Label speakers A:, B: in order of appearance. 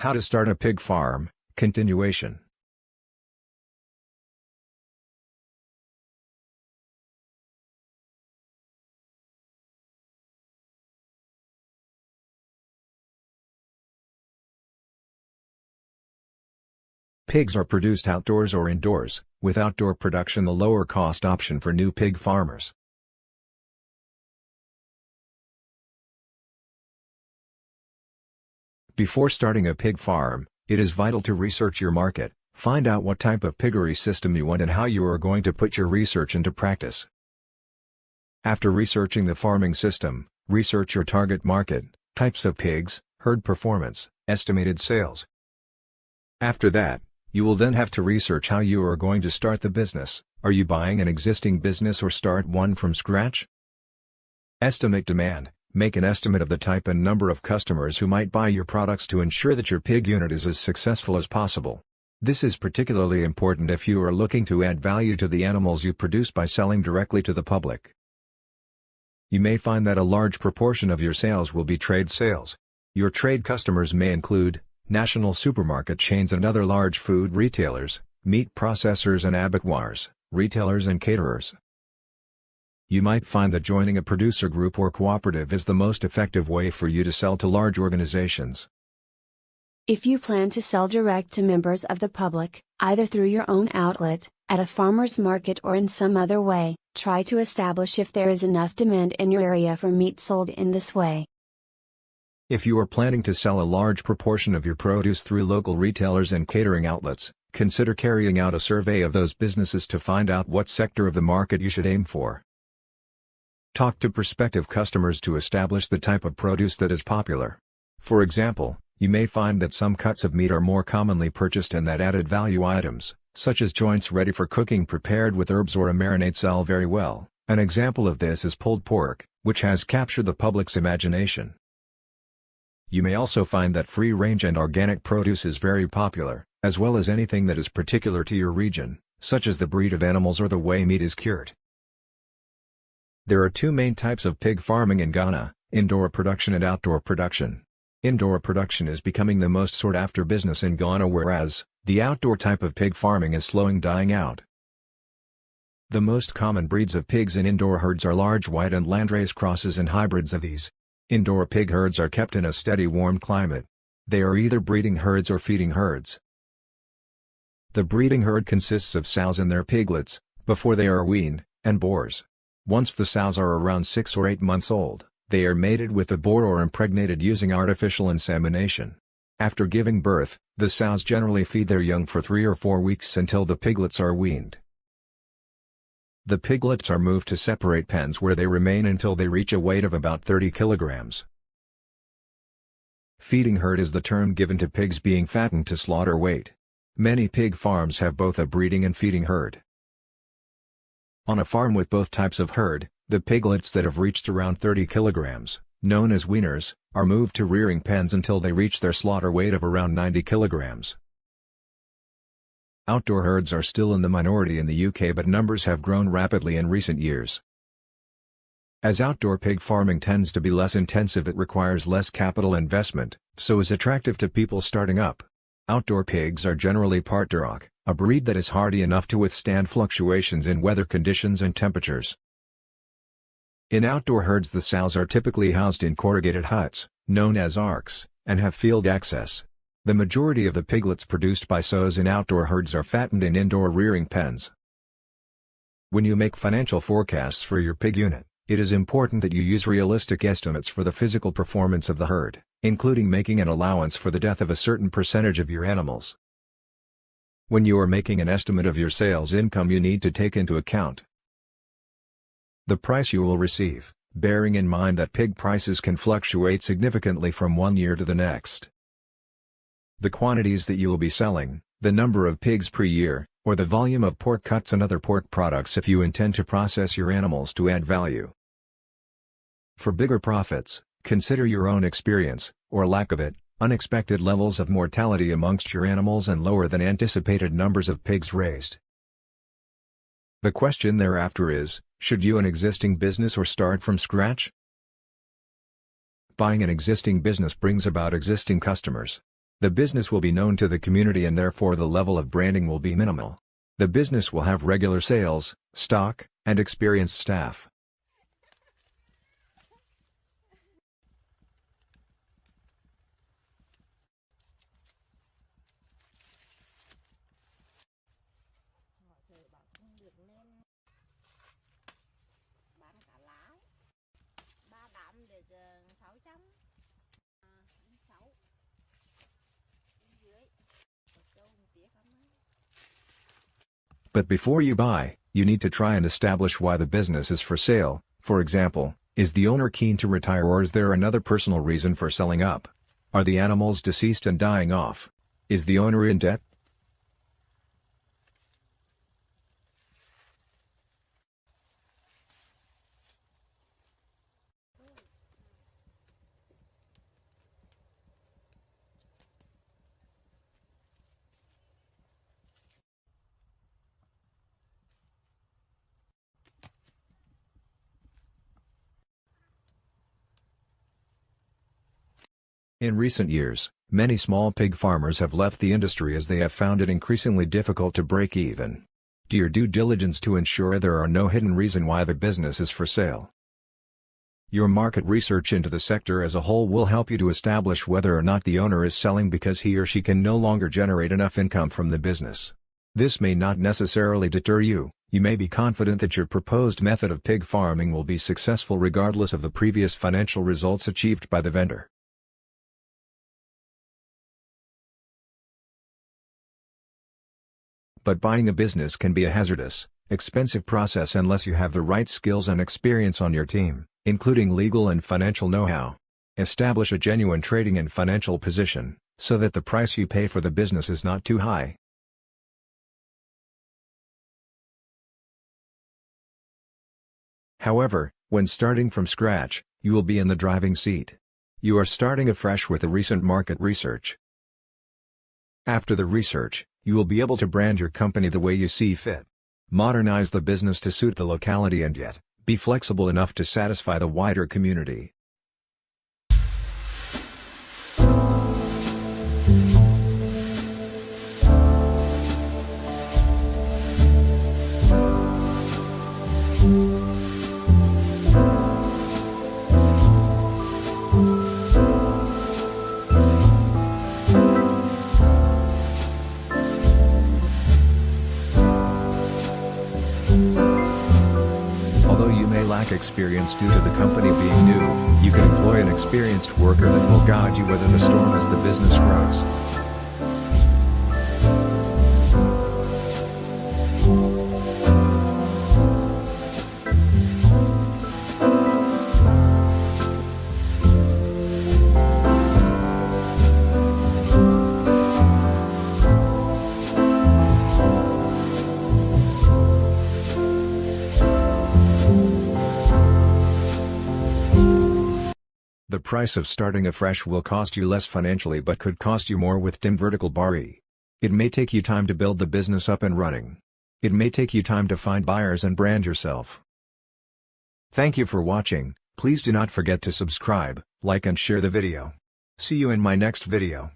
A: How to start a pig farm, continuation. Pigs are produced outdoors or indoors, with outdoor production the lower cost option for new pig farmers. Before starting a pig farm, it is vital to research your market, find out what type of piggery system you want and how you are going to put your research into practice. After researching the farming system, research your target market, types of pigs, herd performance, estimated sales. After that, you will then have to research how you are going to start the business. Are you buying an existing business or start one from scratch? Estimate demand. Make an estimate of the type and number of customers who might buy your products to ensure that your pig unit is as successful as possible. This is particularly important if you are looking to add value to the animals you produce by selling directly to the public. You may find that a large proportion of your sales will be trade sales. Your trade customers may include national supermarket chains and other large food retailers, meat processors and abattoirs, retailers and caterers. You might find that joining a producer group or cooperative is the most effective way for you to sell to large organizations.
B: If you plan to sell direct to members of the public, either through your own outlet, at a farmer's market or in some other way, try to establish if there is enough demand in your area for meat sold in this way.
A: If you are planning to sell a large proportion of your produce through local retailers and catering outlets, consider carrying out a survey of those businesses to find out what sector of the market you should aim for. Talk to prospective customers to establish the type of produce that is popular. For example, you may find that some cuts of meat are more commonly purchased and that added value items, such as joints ready for cooking prepared with herbs or a marinade, sell very well. An example of this is pulled pork, which has captured the public's imagination. You may also find that free-range and organic produce is very popular, as well as anything that is particular to your region, such as the breed of animals or the way meat is cured. There are two main types of pig farming in Ghana: indoor production and outdoor production. Indoor production is becoming the most sought-after business in Ghana, whereas the outdoor type of pig farming is slowly dying out. The most common breeds of pigs in indoor herds are large white and landrace crosses and hybrids of these. Indoor pig herds are kept in a steady warm climate. They are either breeding herds or feeding herds. The breeding herd consists of sows and their piglets, before they are weaned, and boars. Once the sows are around 6 or 8 months old, they are mated with the boar or impregnated using artificial insemination. After giving birth, the sows generally feed their young for 3 or 4 weeks until the piglets are weaned. The piglets are moved to separate pens where they remain until they reach a weight of about 30 kilograms. Feeding herd is the term given to pigs being fattened to slaughter weight. Many pig farms have both a breeding and feeding herd. On a farm with both types of herd, the piglets that have reached around 30 kilograms, known as weaners, are moved to rearing pens until they reach their slaughter weight of around 90 kilograms. Outdoor herds are still in the minority in the UK, but numbers have grown rapidly in recent years. As outdoor pig farming tends to be less intensive, it requires less capital investment, so is attractive to people starting up. Outdoor pigs are generally part Duroc, a breed that is hardy enough to withstand fluctuations in weather conditions and temperatures. In outdoor herds, the sows are typically housed in corrugated huts, known as arks, and have field access. The majority of the piglets produced by sows in outdoor herds are fattened in indoor rearing pens. When you make financial forecasts for your pig unit, it is important that you use realistic estimates for the physical performance of the herd, including making an allowance for the death of a certain percentage of your animals. When you are making an estimate of your sales income, you need to take into account the price you will receive, bearing in mind that pig prices can fluctuate significantly from one year to the next. The quantities that you will be selling, the number of pigs per year, or the volume of pork cuts and other pork products if you intend to process your animals to add value. For bigger profits, consider your own experience, or lack of it, unexpected levels of mortality amongst your animals and lower than anticipated numbers of pigs raised. The question thereafter is, should you an existing business or start from scratch? Buying an existing business brings about existing customers. The business will be known to the community and therefore the level of branding will be minimal. The business will have regular sales, stock, and experienced staff. But before you buy, you need to try and establish why the business is for sale. For example, is the owner keen to retire or is there another personal reason for selling up? Are the animals deceased and dying off? Is the owner in debt? In recent years, many small pig farmers have left the industry as they have found it increasingly difficult to break even. Do your due diligence to ensure there are no hidden reason why the business is for sale. Your market research into the sector as a whole will help you to establish whether or not the owner is selling because he or she can no longer generate enough income from the business. This may not necessarily deter you. You may be confident that your proposed method of pig farming will be successful regardless of the previous financial results achieved by the vendor. But buying a business can be a hazardous, expensive process unless you have the right skills and experience on your team, including legal and financial know-how. Establish a genuine trading and financial position, so that the price you pay for the business is not too high. However, when starting from scratch, you will be in the driving seat. You are starting afresh with the recent market research. After the research, you will be able to brand your company the way you see fit. Modernize the business to suit the locality and yet, be flexible enough to satisfy the wider community. Although you may lack experience due to the company being new, you can employ an experienced worker that will guide you weather the storm as the business grows. The price of starting afresh will cost you less financially but could cost you more with Tim Vertical Bari. It may take you time to build the business up and running. It may take you time to find buyers and brand yourself. Thank you for watching. Please do not forget to subscribe, like and share the video. See you in my next video.